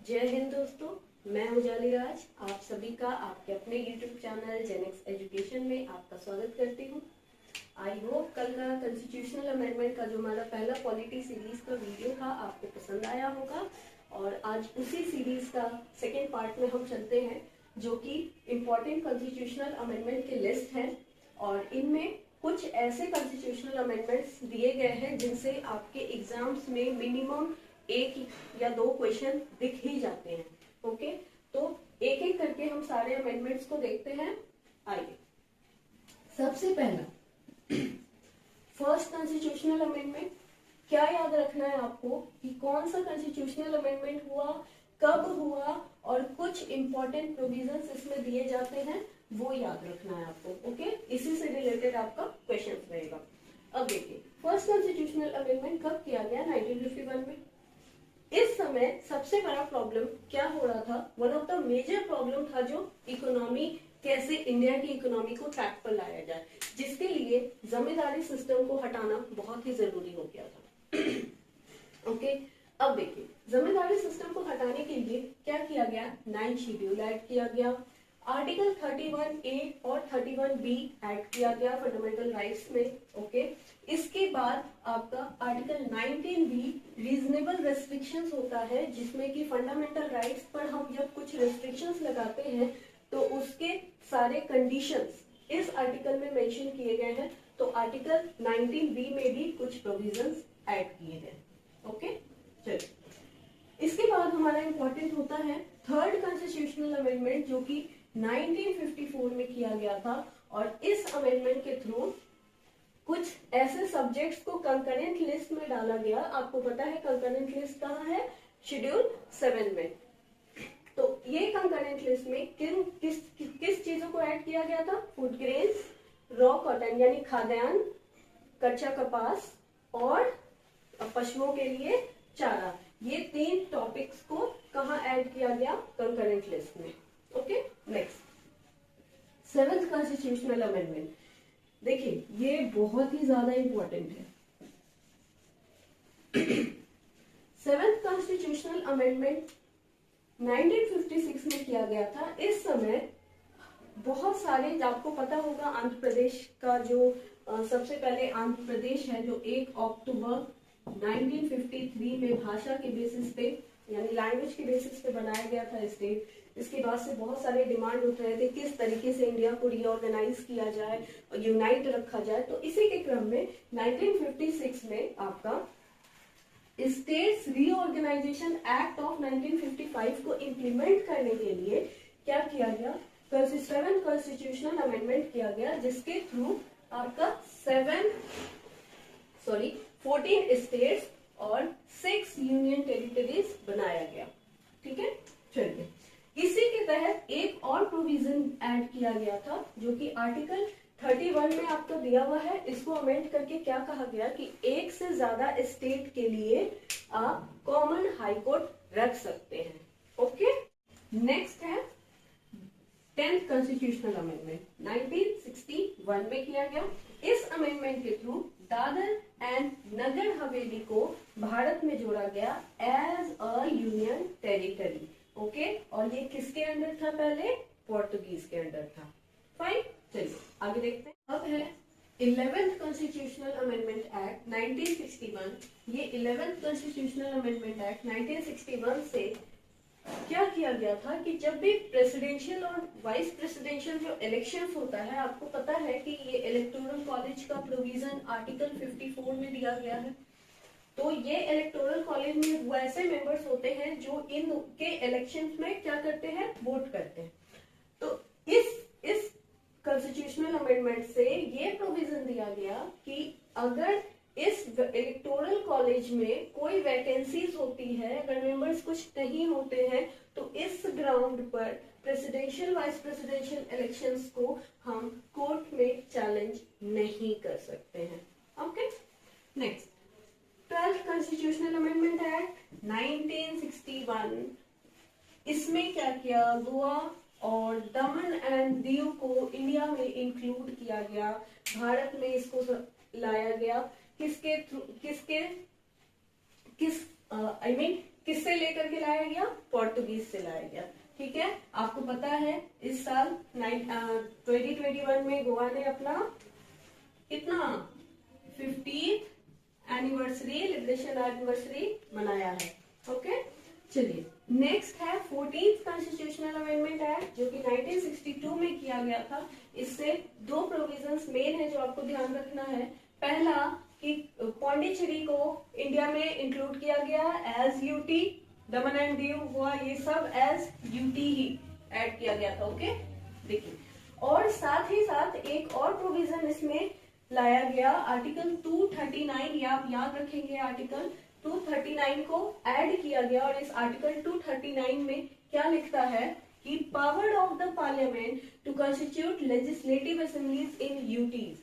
जय हिंद दोस्तों, मैं हूं जाली राज। आप सभी का आपके अपने YouTube चैनल जेनेक्स एजुकेशन में आपका स्वागत करती हूं। आई होप कल का कॉन्स्टिट्यूशनल अमेंडमेंट का जो हमारा पहला पॉलिटी सीरीज का वीडियो था आपको पसंद आया होगा, और आज उसी सीरीज का सेकेंड पार्ट में हम चलते हैं, जो कि इम्पोर्टेंट कॉन्स्टिट्यूशनल अमेंडमेंट की लिस्ट है। और इनमें कुछ ऐसे कॉन्स्टिट्यूशनल अमेंडमेंट्स दिए गए हैं जिनसे आपके एग्जाम्स में मिनिमम एक या दो क्वेश्चन दिख ही जाते हैं। ओके, तो एक एक करके हम सारे अमेंडमेंट्स को देखते हैं। आइए, सबसे पहला फर्स्ट कॉन्स्टिट्यूशनल अमेंडमेंट। क्या याद रखना है आपको कि कौन सा कॉन्स्टिट्यूशनल अमेंडमेंट हुआ, कब हुआ, और कुछ इंपॉर्टेंट प्रोविजंस इसमें दिए जाते हैं, वो याद रखना है आपको। ओके, इसी से रिलेटेड आपका क्वेश्चन रहेगा। अब देखिए, फर्स्ट कॉन्स्टिट्यूशनल अमेंडमेंट कब किया गया? 1951 में। इस समय सबसे बड़ा प्रॉब्लम क्या हो रहा था? One of the major problem था जो इकोनॉमी, कैसे इंडिया की इकोनॉमी को ट्रैक पर लाया जाए, जिसके लिए जमींदारी सिस्टम को हटाना बहुत ही जरूरी हो गया था। ओके, अब देखिए, जमींदारी सिस्टम को हटाने के लिए क्या किया गया? 9 शेड्यूल ऐड किया गया, आर्टिकल 31A और 31B ऐड किया गया फंडामेंटल राइट्स में। ओके, इसके बाद आपका आर्टिकल 19B रीजनेबल रेस्ट्रिक्शंस होता है, जिसमें कि फंडामेंटल राइट्स पर हम जब कुछ रेस्ट्रिक्शंस लगाते हैं तो उसके सारे कंडीशंस इस आर्टिकल में मेंशन किए गए हैं। तो आर्टिकल 19B में भी कुछ प्रोविजंस ऐड किए गए। ओके, चलिए, इसके बाद हमारा इंपॉर्टेंट होता है थर्ड कॉन्स्टिट्यूशनल अमेंडमेंट, जो कि 1954 में किया गया था। और इस अमेंडमेंट के थ्रू कुछ ऐसे सब्जेक्ट्स को कंकरेंट लिस्ट में डाला गया। आपको पता है कंकरेंट लिस्ट कहाँ है? शेड्यूल 7 में। तो ये कंकरेंट लिस्ट में किस चीजों को ऐड किया गया था? फूड ग्रेन्स, रॉ कॉटन यानी खाद्यान्न, कच्चा कपास, और पशुओं के लिए चारा। ये 3 टॉपिक्स को कहाँ ऐड किया गया? कंकरेंट लिस्ट में। Okay, next, seventh constitutional amendment. देखिए, ये बहुत ही ज्यादा इंपॉर्टेंट है। सेवेंथ कॉन्स्टिट्यूशनल अमेंडमेंट 1956 में किया गया था। इस समय बहुत सारे, आपको पता होगा, आंध्र प्रदेश का जो सबसे पहले आंध्र प्रदेश है, जो 1 अक्टूबर 1953 में भाषा के बेसिस पे यानी लैंग्वेज के बेसिस पे बनाया गया था स्टेट। इसके बाद से बहुत सारे डिमांड उठ रहे थे किस तरीके से इंडिया को रीऑर्गेनाइज किया जाए और यूनाइट रखा जाए। तो इसी के क्रम में 1956 में आपका स्टेट्स रीऑर्गेनाइजेशन एक्ट ऑफ 1955 को इम्प्लीमेंट करने के लिए क्या किया गया? 7th कॉन्स्टिट्यूशनल अमेंडमेंट किया गया, जिसके थ्रू आपका 14 स्टेट्स और 6 यूनियन टेरिटरीज बनाया गया। ठीक है, चलिए, इसी के तहत एक और प्रोविजन ऐड किया गया था, जो कि आर्टिकल 31 में आपको दिया हुआ है। इसको अमेंड करके क्या कहा गया कि एक से ज्यादा स्टेट के लिए आप कॉमन हाई कोर्ट रख सकते हैं। ओके, नेक्स्ट है 10th कॉन्स्टिट्यूशनल अमेंडमेंट 1961 में किया गया। इस अमेंडमेंट के थ्रू दादर एंड नगर हवेली को भारत में जोड़ा गया as a union territory. Okay, और ये किसके अंडर था? पहले पोर्तुगीज के अंडर था। फाइन, चलिए आगे देखते हैं। अब है 11th कॉन्स्टिट्यूशनल अमेंडमेंट एक्ट 1961। ये 11th कॉन्स्टिट्यूशनल अमेंडमेंट एक्ट 1961 से क्या किया गया था कि जब भी प्रेसिडेंशियल और वाइस प्रेसिडेंशियल जो इलेक्शंस होता है, आपको पता है कि ये इलेक्टोरल कॉलेज का प्रोविजन आर्टिकल 54 में दिया गया है। तो ये इलेक्टोरल कॉलेज में वैसे मेंबर्स होते हैं जो इन के इलेक्शंस में क्या करते हैं? वोट करते हैं। तो इस कॉन्स्टिट्यूशनल अमेंडमेंट से ये प्रोविजन दिया गया कि अगर इस इलेक्टोरल कॉलेज में कोई वैकेंसीज होती है, अगर मेंबर्स कुछ नहीं होते हैं, तो इस ग्राउंड पर प्रेसिडेंशियल वाइस प्रेसिडेंशियल इलेक्शंस को हम कोर्ट में चैलेंज नहीं कर सकते हैं। Okay, next 12th constitutional amendment act 1961। इसमें क्या किया? गोवा और दमन एंड दीव को इंडिया में इंक्लूड किया गया, भारत में इसको लाया गया। किसके थ्रू, किस किससे लेकर के लाया गया? पोर्टुगीज से लाया गया। ठीक है, आपको पता है इस साल 2021 में गोवा ने अपना कितना 50th एनिवर्सरी, लिबरेशन एनिवर्सरी मनाया है। ओके, चलिए नेक्स्ट है 14th कॉन्स्टिट्यूशनल अमेंडमेंट एक्ट जो कि 1962 में किया गया था। इससे दो प्रोविजंस मेन है जो आपको ध्यान रखना है। पहला कि पौंडीचेरी को इंडिया में इंक्लूड किया गया as UT, Daman and Diu हुआ ये सब एज यूटी ही ऐड किया गया था। ओके, देखिए, और साथ ही साथ एक और प्रोविजन इसमें लाया गया, आर्टिकल 239, ये आप याद रखेंगे, आर्टिकल 239 को ऐड किया गया। और इस आर्टिकल 239 में क्या लिखता है कि power of the parliament to constitute legislative assemblies in UTs.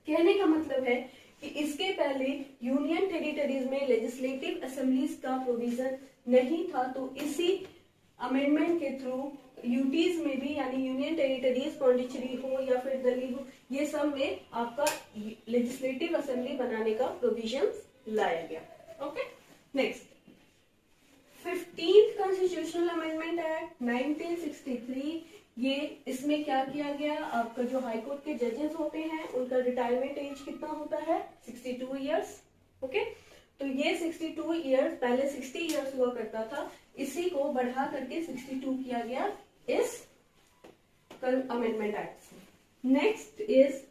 कहने का मतलब है कि इसके पहले यूनियन टेरिटरीज में लेजिस्लेटिव असेंबलीज का प्रोविजन नहीं था, तो इसी अमेंडमेंट के थ्रू यूटीज में भी, यानी यूनियन टेरिटरीज, पौंडीचेरी हो या फिर दिल्ली हो, ये सब में आपका लेजिस्लेटिव असेंबली बनाने का प्रोविजन लाया गया। Okay, next 15th constitutional amendment act 1963। ये इसमें क्या किया गया, आपका जो हाईकोर्ट के जजेस होते हैं उनका रिटायरमेंट एज कितना होता है? 62 इयर्स। ओके, तो ये 62 इयर्स, पहले 60 इयर्स हुआ करता था, इसी को बढ़ा करके 62 किया गया इस अमेंडमेंट एक्ट से। Next is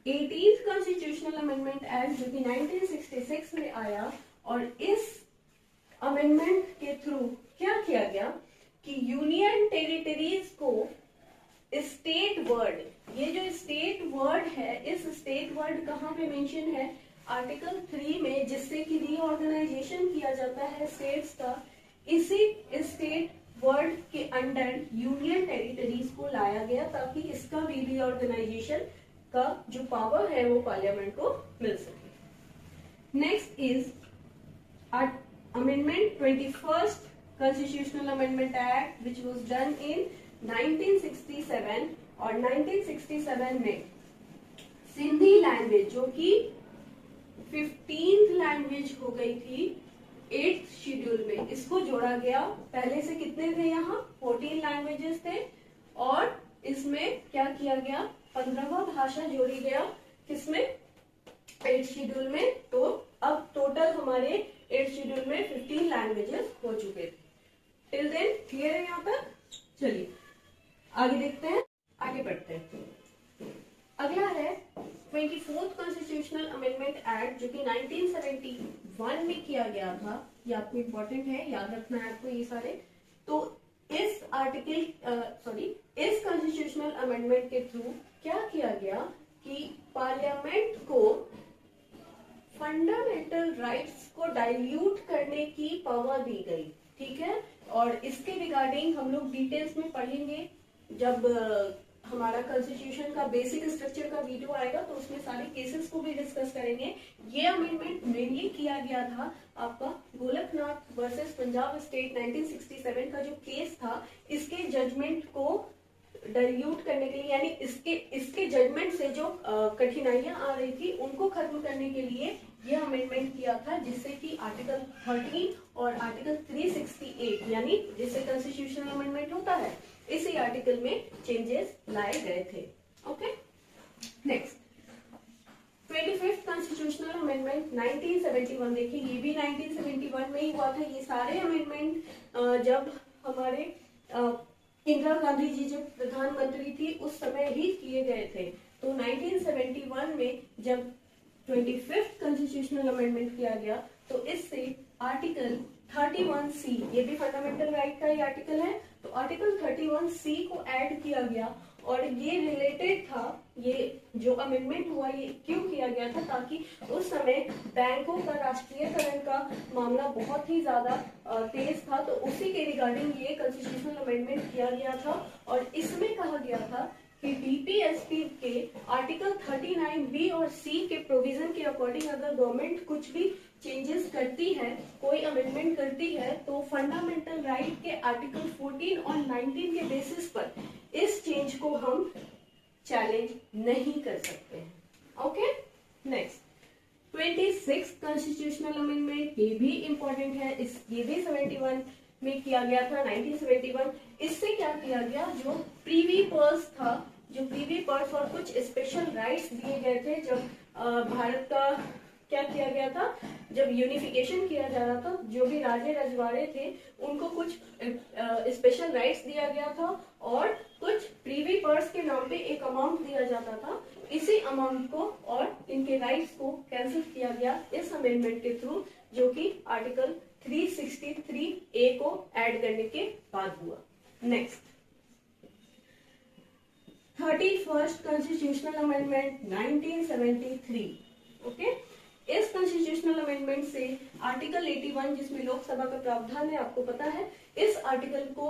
18th constitutional amendment act जो कि 1966 में आया। और इस अमेंडमेंट के थ्रू क्या किया गया कि यूनियन टेरिटरीज को स्टेट वर्ड, ये जो स्टेट वर्ड है, इस स्टेट वर्ड कहाँ पे मेंशन है? आर्टिकल 3 में, जिससे कि रीऑर्गेनाइजेशन किया जाता है स्टेट्स का। इसी स्टेट वर्ड के अंडर यूनियन टेरिटरीज को लाया गया ताकि इसका भी रीऑर्गेनाइजेशन का जो पावर है वो पार्लियामेंट को मिल सके। Next is Amendment 21st Constitutional Amendment Act which was done in 1967। और 1967 में सिंधी लैंग्वेज जो कि 15th लैंग्वेज हो गई थी 8th शेड्यूल में, इसको जोड़ा गया। पहले से कितने थे यहाँ? 14 लैंग्वेजेस थे, और इसमें क्या किया गया? 15वां भाषा जोड़ी गया। किसमें? 8th शेड्यूल में। तो अब टोटल हमारे 8th शेड्यूल में 15 लैंग्वेजेस हो चुके थे। टिल देन क्लियर है यहाँ तक? चलिए आगे देखते हैं, आगे बढ़ते हैं। अगला है 24th कॉन्स्टिट्यूशनल अमेंडमेंट एक्ट जो कि 1971 में किया गया था। ये आपको इम्पोर्टेंट है, याद रखना है आपको ये सारे। तो इस इस कॉन्स्टिट्यूशनल अमेंडमेंट के थ्रू क्या किया गया कि पार्लियामेंट को फंडामेंटल राइट्स को डाइल्यूट करने की पावर दी गई। ठीक है, और इसके रिगार्डिंग हम लोग डिटेल्स में पढ़ेंगे जब हमारा कॉन्स्टिट्यूशन का बेसिक स्ट्रक्चर का वीडियो आएगा, तो उसमें सारे केसेस को भी डिस्कस करेंगे। ये अमेंडमेंट मेनली किया गया था आपका गोलकनाथ वर्सेस पंजाब स्टेट 1967 का जो केस था, इसके जजमेंट को डाइल्यूट करने के लिए, यानी इसके जजमेंट से जो कठिनाइयां आ रही थी उनको खत्म करने के लिए ये अमेंडमेंट किया था, जिससे कि आर्टिकल 13 और आर्टिकल 368 यानी जिससे कॉन्स्टिट्यूशनल अमेंडमेंट होता है, इसी आर्टिकल में चेंजेस लाए गए थे। Okay, next 25th constitutional amendment 1971। देखिए ये भी 1971 में ही हुआ था। ये सारे अमेंडमेंट जब हमारे इंदिरा गांधी जी जब प्रधानमंत्री थी उस समय ही किए गए थे। तो 1971 में जब 25th कॉन्स्टिट्यूशनल अमेंडमेंट किया गया तो इससे आर्टिकल 31C, ये भी फंडामेंटल राइट का ही आर्टिकल है, तो आर्टिकल 31C को ऐड किया गया। और ये रिलेटेड था, ये जो अमेंडमेंट हुआ ये क्यों किया गया था, ताकि उस समय बैंकों का राष्ट्रीयकरण का मामला बहुत ही ज्यादा तेज था, तो उसी के रिगार्डिंग ये कॉन्स्टिट्यूशनल अमेंडमेंट किया गया था। और इसमें कहा गया था कि डीपीएसपी के आर्टिकल 39B और C के प्रोविजन के अकॉर्डिंग अगर गवर्नमेंट कुछ भी चेंजेस करती है, कोई अमेंडमेंट करती है, तो फंडामेंटल राइट के आर्टिकल 14 और 19 के बेसिस पर इस चेंज को हम चैलेंज नहीं कर सकते हैं। ओके, नेक्स्ट 26 कॉन्स्टिट्यूशनल अमेंडमेंट, ये भी इंपॉर्टेंट है, ये भी 71 में किया गया था, 1971। इससे क्या किया गया, जो प्रीवी पर्स था, जो प्रीवी पर्स और कुछ स्पेशल राइट्स दिए गए थे जब भारत का क्या किया गया था, जब यूनिफिकेशन किया जा रहा था, जो भी राजे रजवाड़े थे उनको कुछ स्पेशल राइट्स दिया गया था और कुछ प्रीवी पर्स के नाम पे एक अमाउंट दिया जाता था। इसी अमाउंट को और इनके राइट्स को कैंसिल किया गया इस अमेंडमेंट के थ्रू, जो कि आर्टिकल 363A को ऐड करने के बाद हुआ। Next, 31st constitutional amendment 1973। Okay, इस कॉन्स्टिट्यूशनल अमेंडमेंट से आर्टिकल 81 जिसमें लोकसभा का प्रावधान है, आपको पता है, इस आर्टिकल को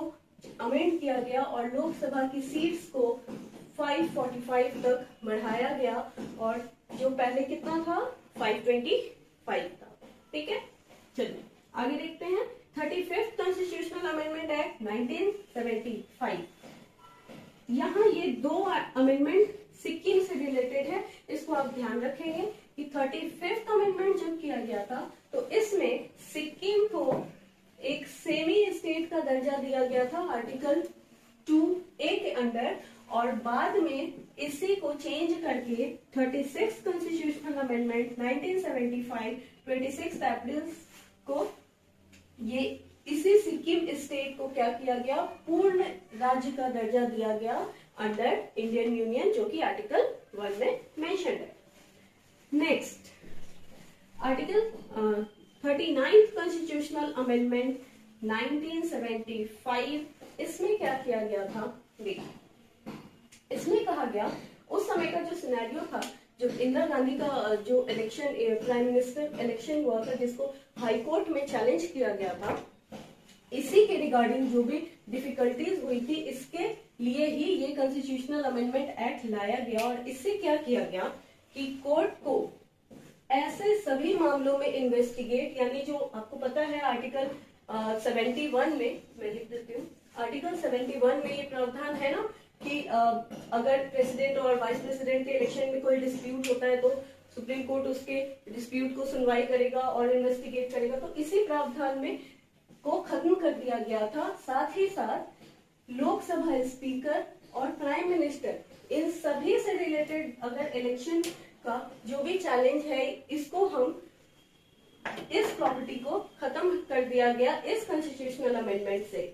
अमेंड किया गया और लोकसभा की सीट्स को 545 तक बढ़ाया गया, और जो पहले कितना था, 525 था। ठीक है, चलिए आगे देखते हैं। 35th constitutional amendment act 1975। यहाँ ये दो अमेंडमेंट सिक्किम से रिलेटेड है, इसको आप ध्यान रखेंगे कि 35th अमेंडमेंट जब किया गया था तो इसमें सिक्किम को एक सेमी स्टेट का दर्जा दिया गया था आर्टिकल 2A के अंडर, और बाद में इसी को चेंज करके 36 कॉन्स्टिट्यूशनल अमेंडमेंट 1975 26 अप्रैल को ये इसी सिक्किम स्टेट को क्या किया गया, पूर्ण राज्य का दर्जा दिया गया अंडर इंडियन यूनियन, जो कि आर्टिकल 1 में मेंशन है। Next, article 39th constitutional amendment 1975। इसमें क्या किया गया था, देखिए इसमें कहा गया, उस समय का जो सिनेरियो था, जो इंदिरा गांधी का जो इलेक्शन, प्राइम मिनिस्टर इलेक्शन हुआ था, जिसको हाई कोर्ट में चैलेंज किया गया था, इसी के रिगार्डिंग जो भी डिफिकल्टीज हुई थी, इसके लिए ही ये कॉन्स्टिट्यूशनल अमेंडमेंट एक्ट लाया गया। और इससे क्या किया गया कि कोर्ट को ऐसे सभी मामलों में इन्वेस्टिगेट, यानी जो आपको पता है आर्टिकल 71 में, मैं लिख देती हूँ, आर्टिकल 71 में ये प्रावधान है ना कि अगर प्रेसिडेंट और वाइस प्रेसिडेंट के इलेक्शन में कोई डिस्प्यूट होता है तो सुप्रीम कोर्ट उसके डिस्प्यूट को सुनवाई करेगा और इन्वेस्टिगेट करेगा। तो इसी प्रावधान में को खत्म कर दिया गया था। साथ ही साथ लोकसभा स्पीकर और प्राइम मिनिस्टर, इन सभी से रिलेटेड अगर इलेक्शन का जो भी चैलेंज है, इसको हम, इस प्रॉपर्टी को खत्म कर दिया गया इस कॉन्स्टिट्यूशनल अमेंडमेंट से।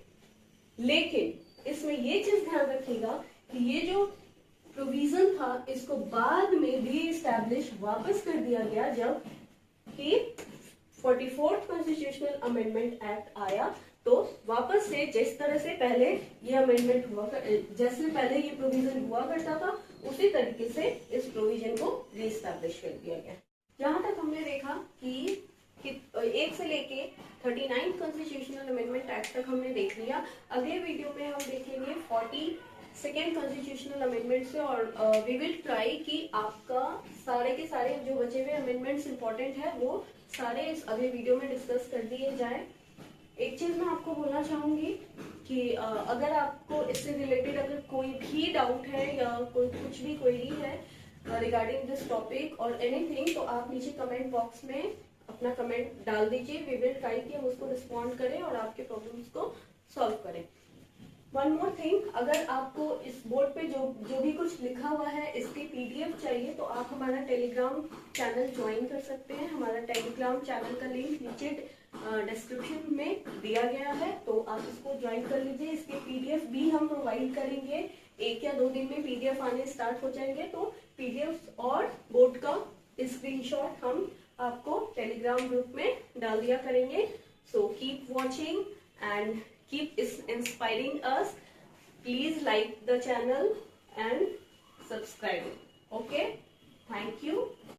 लेकिन इसमें ये चीज ध्यान रखिएगा कि ये जो प्रोविजन था, इसको बाद में री एस्टैब्लिश वापस कर दिया गया जब कि 44th कॉन्स्टिट्यूशनल अमेंडमेंट एक्ट आया। तो वापस से जिस तरह से पहले ये अमेंडमेंट हुआ, जैसे पहले ये प्रोविजन हुआ करता था, उसी तरीके से इस प्रोविजन को री एस्टैब्लिश कर दिया गया। जहां तक हमने देखा कि 1 से लेके 39th कॉन्स्टिट्यूशनल अमेंडमेंट एक्ट तक हमने देख लिया। अगले वीडियो में हम देखेंगे 42nd कॉन्स्टिट्यूशनल अमेंडमेंट से, और वी विल ट्राई कि आपका सारे के सारे जो बचे हुए अमेंडमेंट्स इंपॉर्टेंट है वो सारे इस अगले वीडियो में डिस्कस कर दिए जाए। एक चीज मैं आपको बोलना चाहूंगी कि अगर आपको इससे रिलेटेड अगर कोई भी डाउट है या कोई कुछ भी क्वेरी है रिगार्डिंग दिस टॉपिक और एनीथिंग, तो आप नीचे कमेंट बॉक्स में अपना कमेंट डाल दीजिए। वी विल ट्राई कि हम उसको रिस्पॉन्ड करें और आपके प्रॉब्लम्स को सॉल्व करें। वन मोर थिंग, अगर आपको इस बोर्ड पे जो भी कुछ लिखा हुआ है इसकी पीडीएफ चाहिए तो आप हमारा टेलीग्राम चैनल ज्वाइन कर सकते हैं। हमारा टेलीग्राम चैनल का लिंक नीचे डिस्क्रिप्शन में दिया गया है, तो आप इसको ज्वाइन कर लीजिए। इसके पीडीएफ भी हम प्रोवाइड करेंगे, 1 या 2 दिन में पीडीएफ आने स्टार्ट हो जाएंगे। तो पीडीएफ और बोर्ड का स्क्रीनशॉट हम आपको टेलीग्राम ग्रुप में डाल दिया करेंगे। So keep watching and keep inspiring us. Please like the channel and subscribe. Okay, thank you.